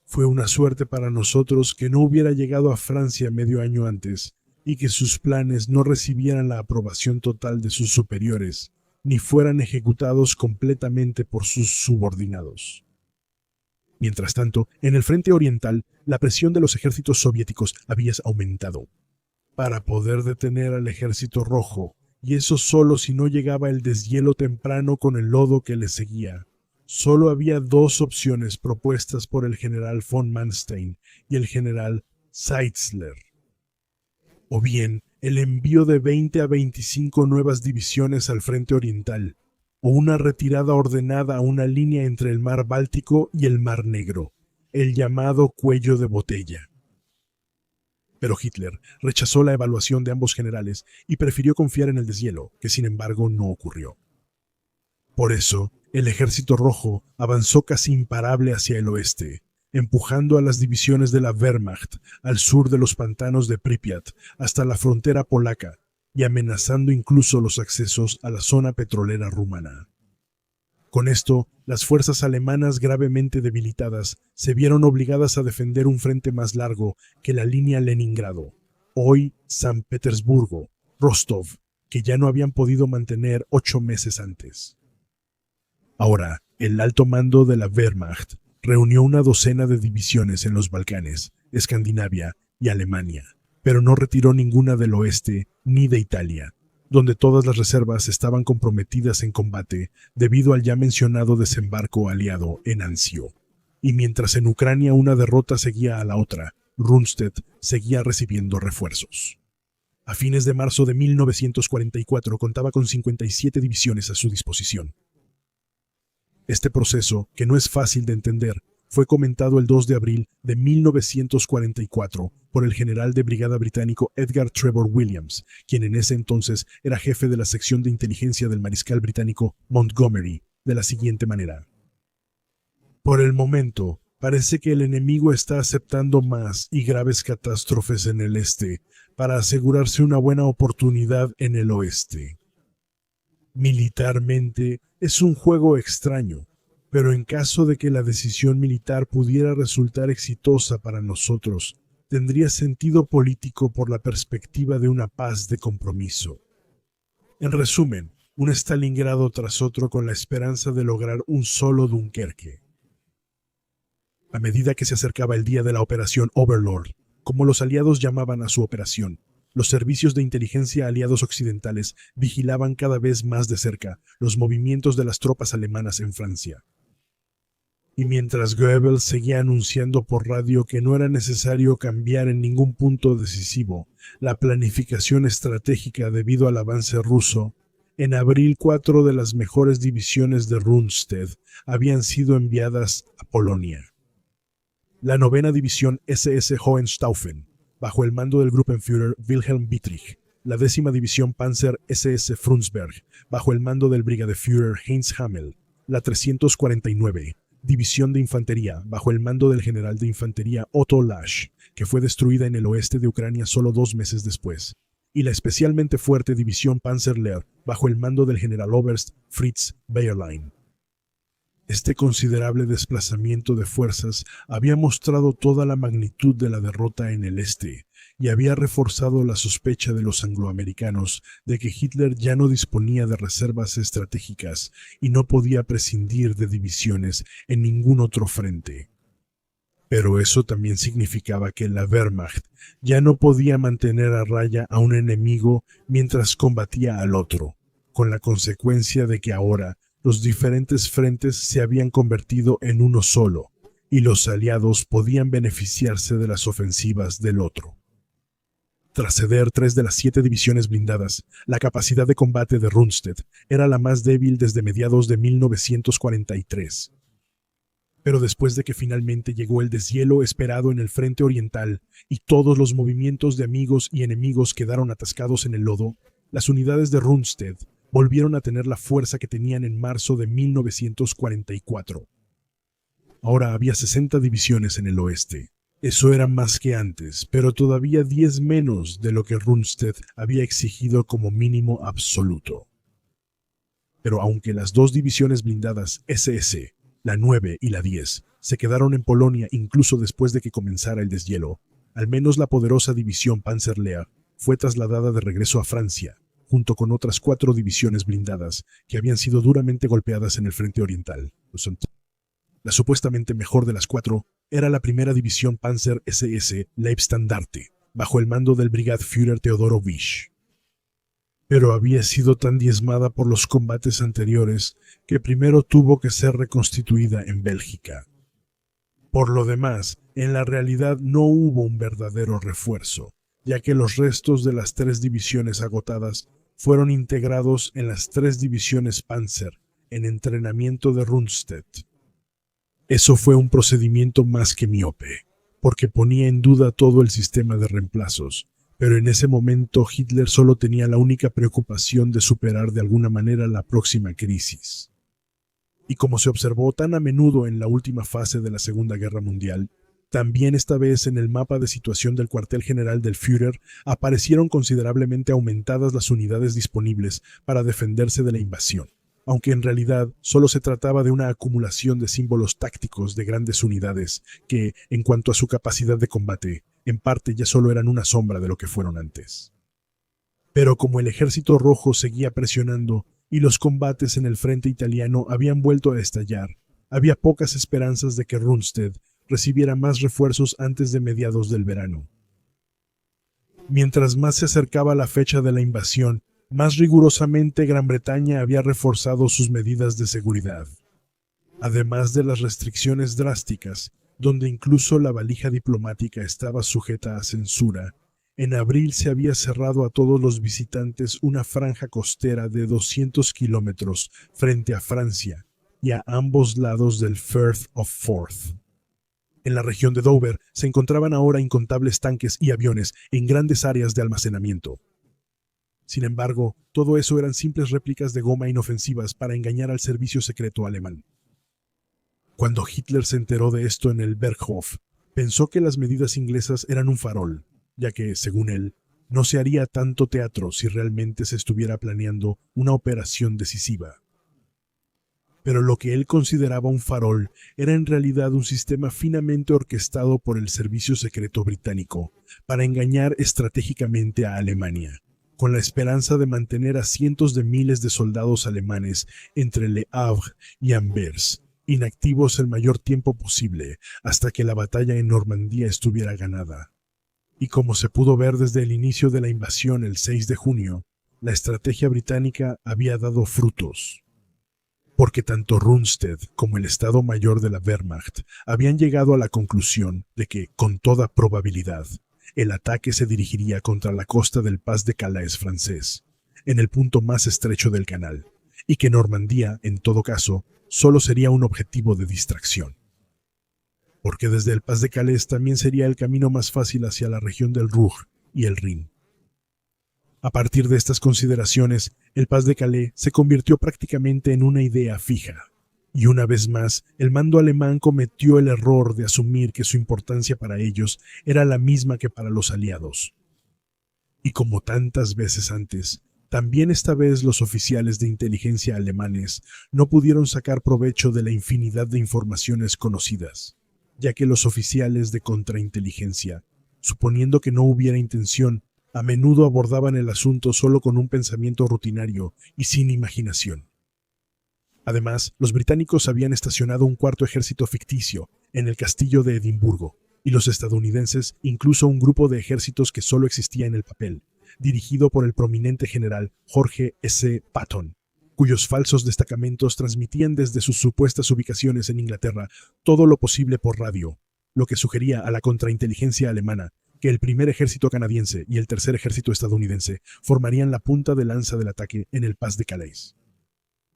Fue una suerte para nosotros que no hubiera llegado a Francia medio año antes y que sus planes no recibieran la aprobación total de sus superiores, ni fueran ejecutados completamente por sus subordinados. Mientras tanto, en el frente oriental, la presión de los ejércitos soviéticos había aumentado. Para poder detener al ejército rojo, y eso solo si no llegaba el deshielo temprano con el lodo que le seguía, solo había dos opciones propuestas por el general von Manstein y el general Seitzler. O bien, el envío de 20 a 25 nuevas divisiones al frente oriental, o una retirada ordenada a una línea entre el mar Báltico y el mar Negro, el llamado cuello de botella. Pero Hitler rechazó la evaluación de ambos generales y prefirió confiar en el deshielo, que sin embargo no ocurrió. Por eso, el ejército rojo avanzó casi imparable hacia el oeste, empujando a las divisiones de la Wehrmacht al sur de los pantanos de Pripyat hasta la frontera polaca y amenazando incluso los accesos a la zona petrolera rumana. Con esto, las fuerzas alemanas gravemente debilitadas se vieron obligadas a defender un frente más largo que la línea Leningrado, hoy San Petersburgo, Rostov, que ya no habían podido mantener 8 meses antes. Ahora, el alto mando de la Wehrmacht reunió una docena de divisiones en los Balcanes, Escandinavia y Alemania, pero no retiró ninguna del oeste ni de Italia, donde todas las reservas estaban comprometidas en combate debido al ya mencionado desembarco aliado en Anzio. Y mientras en Ucrania una derrota seguía a la otra, Rundstedt seguía recibiendo refuerzos. A fines de marzo de 1944 contaba con 57 divisiones a su disposición. Este proceso, que no es fácil de entender, fue comentado el 2 de abril de 1944 por el general de brigada británico Edgar Trevor Williams, quien en ese entonces era jefe de la sección de inteligencia del mariscal británico Montgomery, de la siguiente manera: por el momento, parece que el enemigo está aceptando más y graves catástrofes en el este para asegurarse una buena oportunidad en el oeste. Militarmente es un juego extraño, pero en caso de que la decisión militar pudiera resultar exitosa para nosotros, tendría sentido político por la perspectiva de una paz de compromiso. En resumen, un Stalingrado tras otro con la esperanza de lograr un solo Dunkerque. A medida que se acercaba el día de la Operación Overlord, como los aliados llamaban a su operación, los servicios de inteligencia aliados occidentales vigilaban cada vez más de cerca los movimientos de las tropas alemanas en Francia. Y mientras Goebbels seguía anunciando por radio que no era necesario cambiar en ningún punto decisivo la planificación estratégica debido al avance ruso, en abril 4 de las mejores divisiones de Rundstedt habían sido enviadas a Polonia. La 9ª División SS Hohenstaufen, bajo el mando del Gruppenführer Wilhelm Dietrich, la 10ª División Panzer SS Frundsberg, bajo el mando del Brigadeführer Heinz Hammel, la 349, División de Infantería, bajo el mando del general de infantería Otto Lasch, que fue destruida en el oeste de Ucrania solo 2 meses después, y la especialmente fuerte División Panzerlehr, bajo el mando del general Oberst Fritz Bayerlein. Este considerable desplazamiento de fuerzas había mostrado toda la magnitud de la derrota en el este y había reforzado la sospecha de los angloamericanos de que Hitler ya no disponía de reservas estratégicas y no podía prescindir de divisiones en ningún otro frente. Pero eso también significaba que la Wehrmacht ya no podía mantener a raya a un enemigo mientras combatía al otro, con la consecuencia de que ahora los diferentes frentes se habían convertido en uno solo, y los aliados podían beneficiarse de las ofensivas del otro. Tras ceder 3 de las 7 divisiones blindadas, la capacidad de combate de Rundstedt era la más débil desde mediados de 1943. Pero después de que finalmente llegó el deshielo esperado en el frente oriental y todos los movimientos de amigos y enemigos quedaron atascados en el lodo, las unidades de Rundstedt volvieron a tener la fuerza que tenían en marzo de 1944. Ahora había 60 divisiones en el oeste. Eso era más que antes, pero todavía 10 menos de lo que Rundstedt había exigido como mínimo absoluto. Pero aunque las 2 divisiones blindadas SS, la 9 y la 10, se quedaron en Polonia incluso después de que comenzara el deshielo, al menos la poderosa división Panzerlehr fue trasladada de regreso a Francia, junto con otras 4 divisiones blindadas que habían sido duramente golpeadas en el frente oriental. La supuestamente mejor de las 4 era la 1ª División Panzer SS Leibstandarte, bajo el mando del Brigadeführer Teodoro Wisch. Pero había sido tan diezmada por los combates anteriores que primero tuvo que ser reconstituida en Bélgica. Por lo demás, en la realidad no hubo un verdadero refuerzo, ya que los restos de las 3 divisiones agotadas fueron integrados en las 3 divisiones Panzer en entrenamiento de Rundstedt. Eso fue un procedimiento más que miope, porque ponía en duda todo el sistema de reemplazos, pero en ese momento Hitler solo tenía la única preocupación de superar de alguna manera la próxima crisis. Y como se observó tan a menudo en la última fase de la Segunda Guerra Mundial, también esta vez en el mapa de situación del cuartel general del Führer aparecieron considerablemente aumentadas las unidades disponibles para defenderse de la invasión, aunque en realidad solo se trataba de una acumulación de símbolos tácticos de grandes unidades que, en cuanto a su capacidad de combate, en parte ya solo eran una sombra de lo que fueron antes. Pero como el ejército rojo seguía presionando y los combates en el frente italiano habían vuelto a estallar, había pocas esperanzas de que Rundstedt recibiera más refuerzos antes de mediados del verano. Mientras más se acercaba la fecha de la invasión, más rigurosamente Gran Bretaña había reforzado sus medidas de seguridad. Además de las restricciones drásticas, donde incluso la valija diplomática estaba sujeta a censura, en abril se había cerrado a todos los visitantes una franja costera de 200 kilómetros frente a Francia y a ambos lados del Firth of Forth. En la región de Dover se encontraban ahora incontables tanques y aviones en grandes áreas de almacenamiento. Sin embargo, todo eso eran simples réplicas de goma inofensivas para engañar al servicio secreto alemán. Cuando Hitler se enteró de esto en el Berghof, pensó que las medidas inglesas eran un farol, ya que, según él, no se haría tanto teatro si realmente se estuviera planeando una operación decisiva. Pero lo que él consideraba un farol era en realidad un sistema finamente orquestado por el servicio secreto británico para engañar estratégicamente a Alemania, con la esperanza de mantener a cientos de miles de soldados alemanes entre Le Havre y Anvers, inactivos el mayor tiempo posible hasta que la batalla en Normandía estuviera ganada. Y como se pudo ver desde el inicio de la invasión el 6 de junio, la estrategia británica había dado frutos. Porque tanto Rundstedt como el Estado Mayor de la Wehrmacht habían llegado a la conclusión de que, con toda probabilidad, el ataque se dirigiría contra la costa del Pas de Calais francés, en el punto más estrecho del canal, y que Normandía, en todo caso, solo sería un objetivo de distracción. Porque desde el Pas de Calais también sería el camino más fácil hacia la región del Ruhr y el Rin. A partir de estas consideraciones, el Pas de Calais se convirtió prácticamente en una idea fija, y una vez más, el mando alemán cometió el error de asumir que su importancia para ellos era la misma que para los aliados. Y como tantas veces antes, también esta vez los oficiales de inteligencia alemanes no pudieron sacar provecho de la infinidad de informaciones conocidas, ya que los oficiales de contrainteligencia, suponiendo que no hubiera intención, a menudo abordaban el asunto solo con un pensamiento rutinario y sin imaginación. Además, los británicos habían estacionado un cuarto ejército ficticio en el castillo de Edimburgo, y los estadounidenses incluso un grupo de ejércitos que solo existía en el papel, dirigido por el prominente general George S. Patton, cuyos falsos destacamentos transmitían desde sus supuestas ubicaciones en Inglaterra todo lo posible por radio, lo que sugería a la contrainteligencia alemana que el primer ejército canadiense y el tercer ejército estadounidense formarían la punta de lanza del ataque en el Pas de Calais.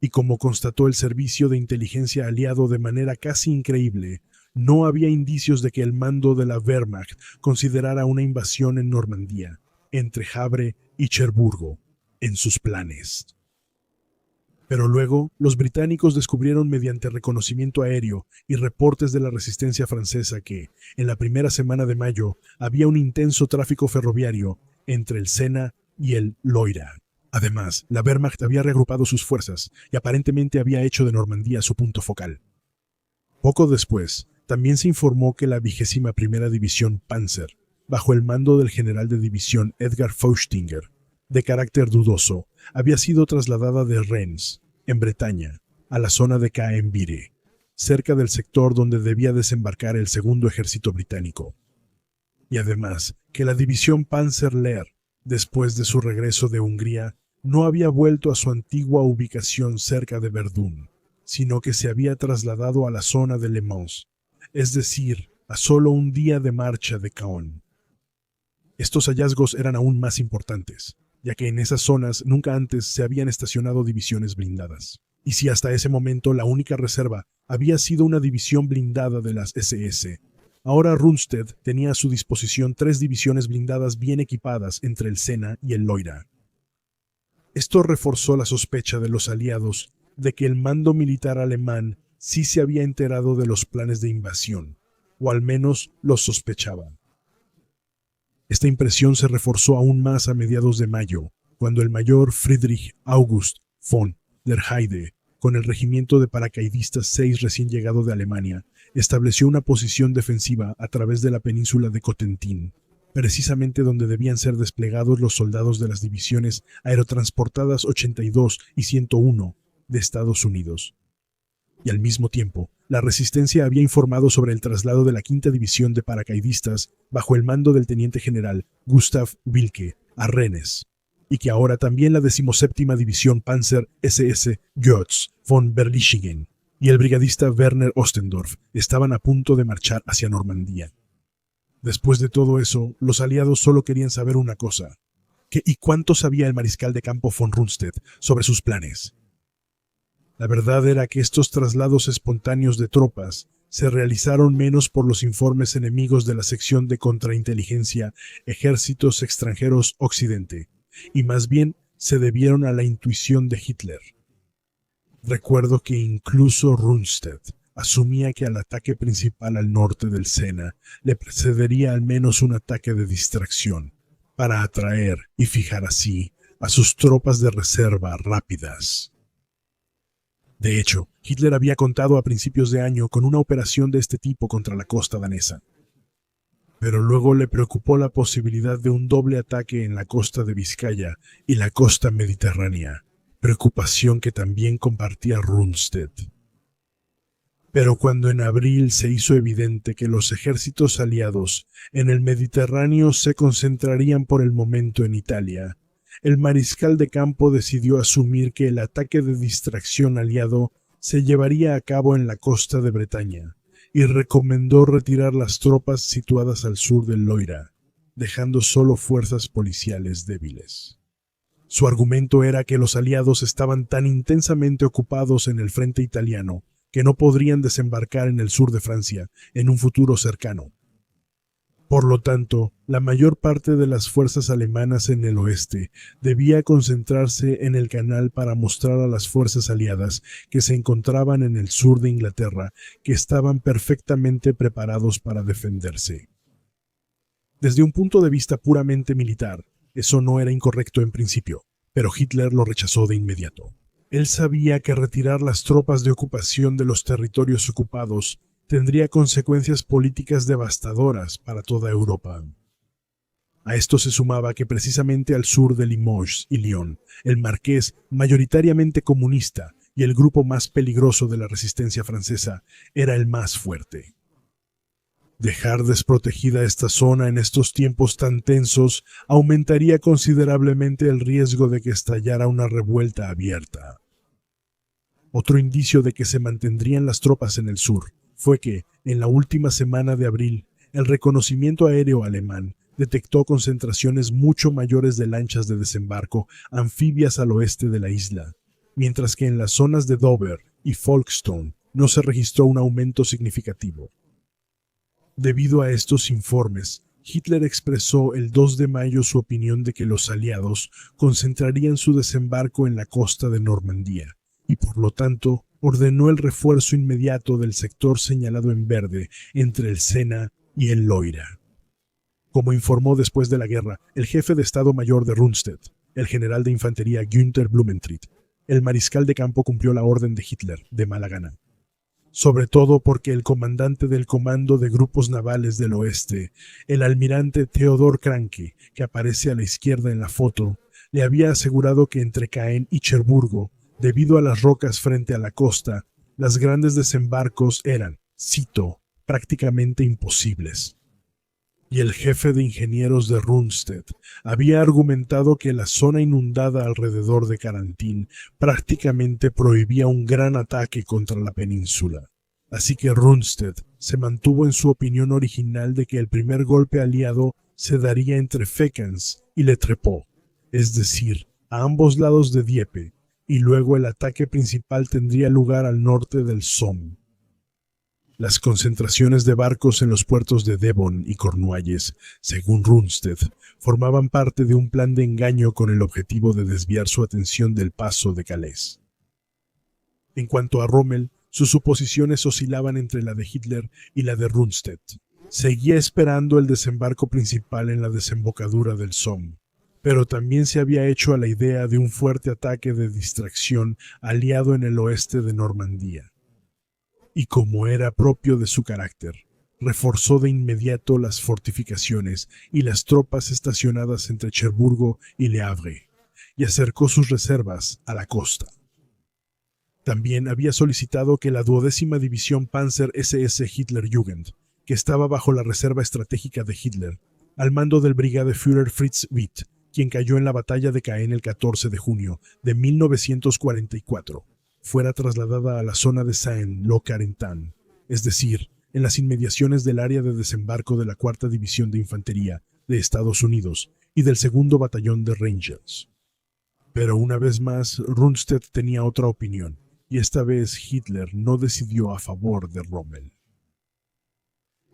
Y como constató el servicio de inteligencia aliado de manera casi increíble, no había indicios de que el mando de la Wehrmacht considerara una invasión en Normandía, entre Havre y Cherburgo, en sus planes. Pero luego, los británicos descubrieron mediante reconocimiento aéreo y reportes de la resistencia francesa que, en la primera semana de mayo, había un intenso tráfico ferroviario entre el Sena y el Loira. Además, la Wehrmacht había reagrupado sus fuerzas y aparentemente había hecho de Normandía su punto focal. Poco después, también se informó que la 21ª División Panzer, bajo el mando del general de división Edgar Feuchtinger, de carácter dudoso, había sido trasladada de Rennes, en Bretaña, a la zona de Cambrai, cerca del sector donde debía desembarcar el segundo ejército británico. Y además, que la división Panzer Lehr, después de su regreso de Hungría, no había vuelto a su antigua ubicación cerca de Verdun, sino que se había trasladado a la zona de Le Mans, es decir, a solo un día de marcha de Caen. Estos hallazgos eran aún más importantes, ya que en esas zonas nunca antes se habían estacionado divisiones blindadas. Y si hasta ese momento la única reserva había sido una división blindada de las SS, ahora Rundstedt tenía a su disposición 3 divisiones blindadas bien equipadas entre el Sena y el Loira. Esto reforzó la sospecha de los aliados de que el mando militar alemán sí se había enterado de los planes de invasión, o al menos los sospechaba. Esta impresión se reforzó aún más a mediados de mayo, cuando el mayor Friedrich August von der Heide, con el regimiento de paracaidistas 6 recién llegado de Alemania, estableció una posición defensiva a través de la península de Cotentin, precisamente donde debían ser desplegados los soldados de las divisiones aerotransportadas 82 y 101 de Estados Unidos. Y al mismo tiempo, la resistencia había informado sobre el traslado de la 5ª División de Paracaidistas bajo el mando del teniente general Gustav Wilke a Rennes, y que ahora también la 17ª División Panzer SS Götz von Berlichingen y el brigadista Werner Ostendorf estaban a punto de marchar hacia Normandía. Después de todo eso, los aliados solo querían saber una cosa: ¿qué y cuánto sabía el mariscal de campo von Rundstedt sobre sus planes? La verdad era que estos traslados espontáneos de tropas se realizaron menos por los informes enemigos de la sección de contrainteligencia Ejércitos Extranjeros Occidente, y más bien se debieron a la intuición de Hitler. Recuerdo que incluso Rundstedt asumía que al ataque principal al norte del Sena le precedería al menos un ataque de distracción, para atraer y fijar así a sus tropas de reserva rápidas. De hecho, Hitler había contado a principios de año con una operación de este tipo contra la costa danesa. Pero luego le preocupó la posibilidad de un doble ataque en la costa de Vizcaya y la costa mediterránea, preocupación que también compartía Rundstedt. Pero cuando en abril se hizo evidente que los ejércitos aliados en el Mediterráneo se concentrarían por el momento en Italia, el mariscal de campo decidió asumir que el ataque de distracción aliado se llevaría a cabo en la costa de Bretaña y recomendó retirar las tropas situadas al sur del Loira, dejando solo fuerzas policiales débiles. Su argumento era que los aliados estaban tan intensamente ocupados en el frente italiano que no podrían desembarcar en el sur de Francia en un futuro cercano. Por lo tanto, la mayor parte de las fuerzas alemanas en el oeste debía concentrarse en el canal para mostrar a las fuerzas aliadas que se encontraban en el sur de Inglaterra que estaban perfectamente preparados para defenderse. Desde un punto de vista puramente militar, eso no era incorrecto en principio, pero Hitler lo rechazó de inmediato. Él sabía que retirar las tropas de ocupación de los territorios ocupados tendría consecuencias políticas devastadoras para toda Europa. A esto se sumaba que precisamente al sur de Limoges y Lyon, el Marqués, mayoritariamente comunista y el grupo más peligroso de la resistencia francesa, era el más fuerte. Dejar desprotegida esta zona en estos tiempos tan tensos aumentaría considerablemente el riesgo de que estallara una revuelta abierta. Otro indicio de que se mantendrían las tropas en el sur fue que, en la última semana de abril, el reconocimiento aéreo alemán detectó concentraciones mucho mayores de lanchas de desembarco anfibias al oeste de la isla, mientras que en las zonas de Dover y Folkestone no se registró un aumento significativo. Debido a estos informes, Hitler expresó el 2 de mayo su opinión de que los aliados concentrarían su desembarco en la costa de Normandía, y por lo tanto ordenó el refuerzo inmediato del sector señalado en verde entre el Sena y el Loira. Como informó después de la guerra el jefe de Estado Mayor de Rundstedt, el general de infantería Günther Blumentritt, el mariscal de campo cumplió la orden de Hitler de mala gana. Sobre todo porque el comandante del Comando de Grupos Navales del Oeste, el almirante Theodor Kranke, que aparece a la izquierda en la foto, le había asegurado que entre Caen y Cherburgo, debido a las rocas frente a la costa, los grandes desembarcos eran, cito, prácticamente imposibles. Y el jefe de ingenieros de Rundstedt había argumentado que la zona inundada alrededor de Carantín prácticamente prohibía un gran ataque contra la península. Así que Rundstedt se mantuvo en su opinión original de que el primer golpe aliado se daría entre Fekens y Le Trepot, es decir, a ambos lados de Dieppe, y luego el ataque principal tendría lugar al norte del Somme. Las concentraciones de barcos en los puertos de Devon y Cornualles, según Rundstedt, formaban parte de un plan de engaño con el objetivo de desviar su atención del paso de Calais. En cuanto a Rommel, sus suposiciones oscilaban entre la de Hitler y la de Rundstedt. Seguía esperando el desembarco principal en la desembocadura del Somme, pero también se había hecho a la idea de un fuerte ataque de distracción aliado en el oeste de Normandía. Y como era propio de su carácter, reforzó de inmediato las fortificaciones y las tropas estacionadas entre Cherburgo y Le Havre, y acercó sus reservas a la costa. También había solicitado que la 12ª División Panzer SS Hitlerjugend, que estaba bajo la reserva estratégica de Hitler, al mando del Brigadeführer Fritz Witt, quien cayó en la batalla de Caen el 14 de junio de 1944, fuera trasladada a la zona de Saint-Lô-Carentan, es decir, en las inmediaciones del área de desembarco de la 4ª División de Infantería de Estados Unidos y del 2º Batallón de Rangers. Pero una vez más, Rundstedt tenía otra opinión, y esta vez Hitler no decidió a favor de Rommel.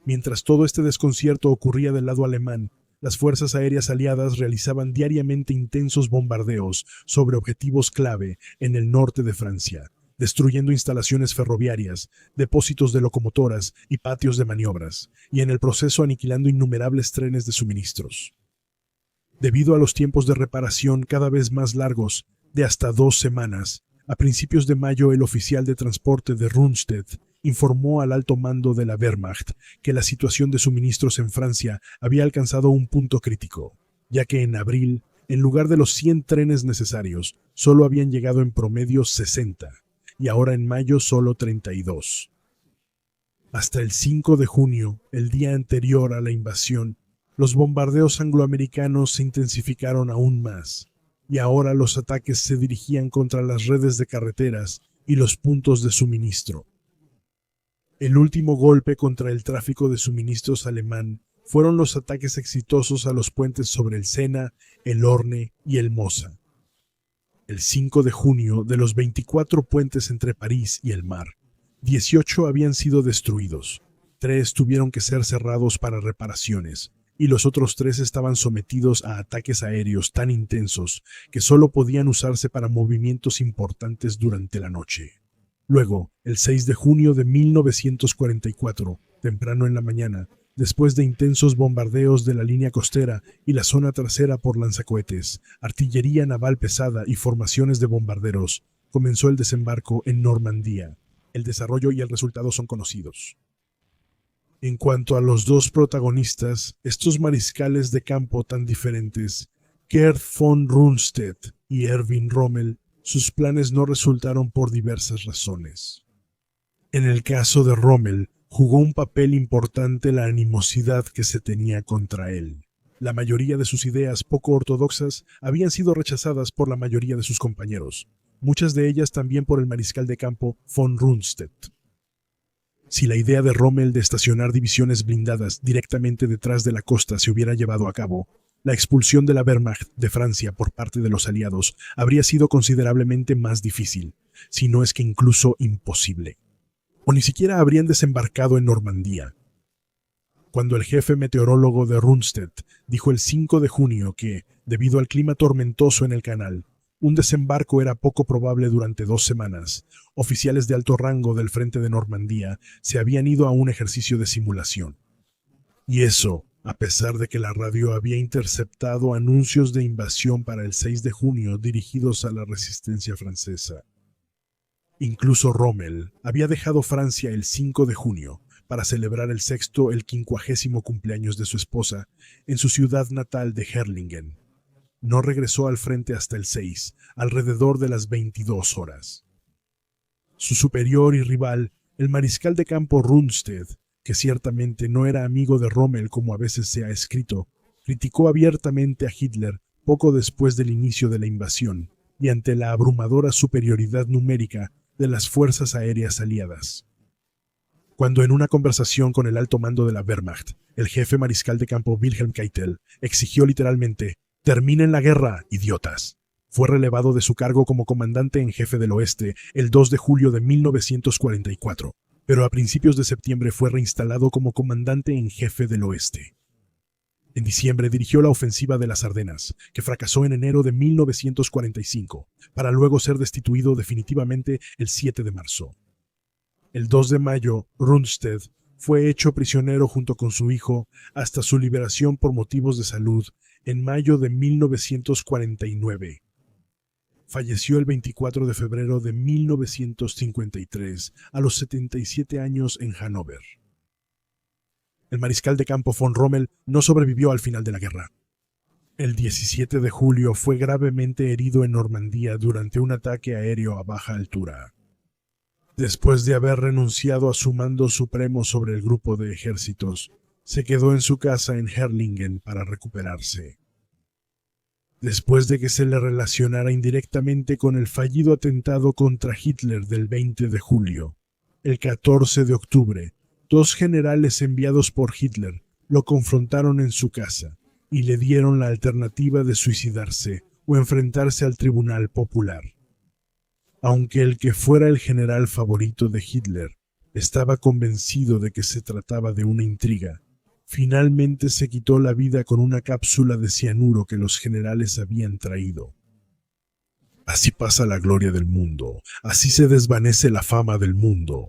Mientras todo este desconcierto ocurría del lado alemán, las fuerzas aéreas aliadas realizaban diariamente intensos bombardeos sobre objetivos clave en el norte de Francia, destruyendo instalaciones ferroviarias, depósitos de locomotoras y patios de maniobras, y en el proceso aniquilando innumerables trenes de suministros. Debido a los tiempos de reparación cada vez más largos, de hasta 2 semanas, a principios de mayo el oficial de transporte de Rundstedt informó al alto mando de la Wehrmacht que la situación de suministros en Francia había alcanzado un punto crítico, ya que en abril, en lugar de los 100 trenes necesarios, solo habían llegado en promedio 60, y ahora en mayo solo 32. Hasta el 5 de junio, el día anterior a la invasión, los bombardeos angloamericanos se intensificaron aún más, y ahora los ataques se dirigían contra las redes de carreteras y los puntos de suministro. El último golpe contra el tráfico de suministros alemán fueron los ataques exitosos a los puentes sobre el Sena, el Orne y el Mosa. El 5 de junio, de los 24 puentes entre París y el mar, 18 habían sido destruidos, 3 tuvieron que ser cerrados para reparaciones, y los otros 3 estaban sometidos a ataques aéreos tan intensos que solo podían usarse para movimientos importantes durante la noche. Luego, el 6 de junio de 1944, temprano en la mañana, después de intensos bombardeos de la línea costera y la zona trasera por lanzacohetes, artillería naval pesada y formaciones de bombarderos, comenzó el desembarco en Normandía. El desarrollo y el resultado son conocidos. En cuanto a los dos protagonistas, estos mariscales de campo tan diferentes, Gerd von Rundstedt y Erwin Rommel, sus planes no resultaron por diversas razones. En el caso de Rommel, jugó un papel importante la animosidad que se tenía contra él. La mayoría de sus ideas poco ortodoxas habían sido rechazadas por la mayoría de sus compañeros, muchas de ellas también por el mariscal de campo von Rundstedt. Si la idea de Rommel de estacionar divisiones blindadas directamente detrás de la costa se hubiera llevado a cabo, la expulsión de la Wehrmacht de Francia por parte de los aliados habría sido considerablemente más difícil, si no es que incluso imposible. O ni siquiera habrían desembarcado en Normandía. Cuando el jefe meteorólogo de Rundstedt dijo el 5 de junio que, debido al clima tormentoso en el canal, un desembarco era poco probable durante 2 semanas, oficiales de alto rango del frente de Normandía se habían ido a un ejercicio de simulación. Y eso, a pesar de que la radio había interceptado anuncios de invasión para el 6 de junio dirigidos a la resistencia francesa. Incluso Rommel había dejado Francia el 5 de junio para celebrar el 50º cumpleaños de su esposa en su ciudad natal de Herrlingen. No regresó al frente hasta el 6, alrededor de las 22 horas. Su superior y rival, el mariscal de campo Rundstedt, que ciertamente no era amigo de Rommel como a veces se ha escrito, criticó abiertamente a Hitler poco después del inicio de la invasión y ante la abrumadora superioridad numérica de las fuerzas aéreas aliadas. Cuando en una conversación con el alto mando de la Wehrmacht, el jefe mariscal de campo Wilhelm Keitel exigió literalmente «¡Terminen la guerra, idiotas!». Fue relevado de su cargo como comandante en jefe del oeste el 2 de julio de 1944. Pero a principios de septiembre fue reinstalado como comandante en jefe del oeste. En diciembre dirigió la ofensiva de las Ardenas, que fracasó en enero de 1945, para luego ser destituido definitivamente el 7 de marzo. El 2 de mayo, Rundstedt fue hecho prisionero junto con su hijo hasta su liberación por motivos de salud en mayo de 1949. Falleció el 24 de febrero de 1953, a los 77 años en Hannover. El mariscal de campo von Rommel no sobrevivió al final de la guerra. El 17 de julio fue gravemente herido en Normandía durante un ataque aéreo a baja altura. Después de haber renunciado a su mando supremo sobre el grupo de ejércitos, se quedó en su casa en Herrlingen para recuperarse. Después de que se le relacionara indirectamente con el fallido atentado contra Hitler del 20 de julio, el 14 de octubre, 2 generales enviados por Hitler lo confrontaron en su casa y le dieron la alternativa de suicidarse o enfrentarse al tribunal popular. Aunque el que fuera el general favorito de Hitler, Estaba convencido de que se trataba de una intriga. Finalmente se quitó la vida con una cápsula de cianuro que los generales habían traído. Así pasa la gloria del mundo, así se desvanece la fama del mundo.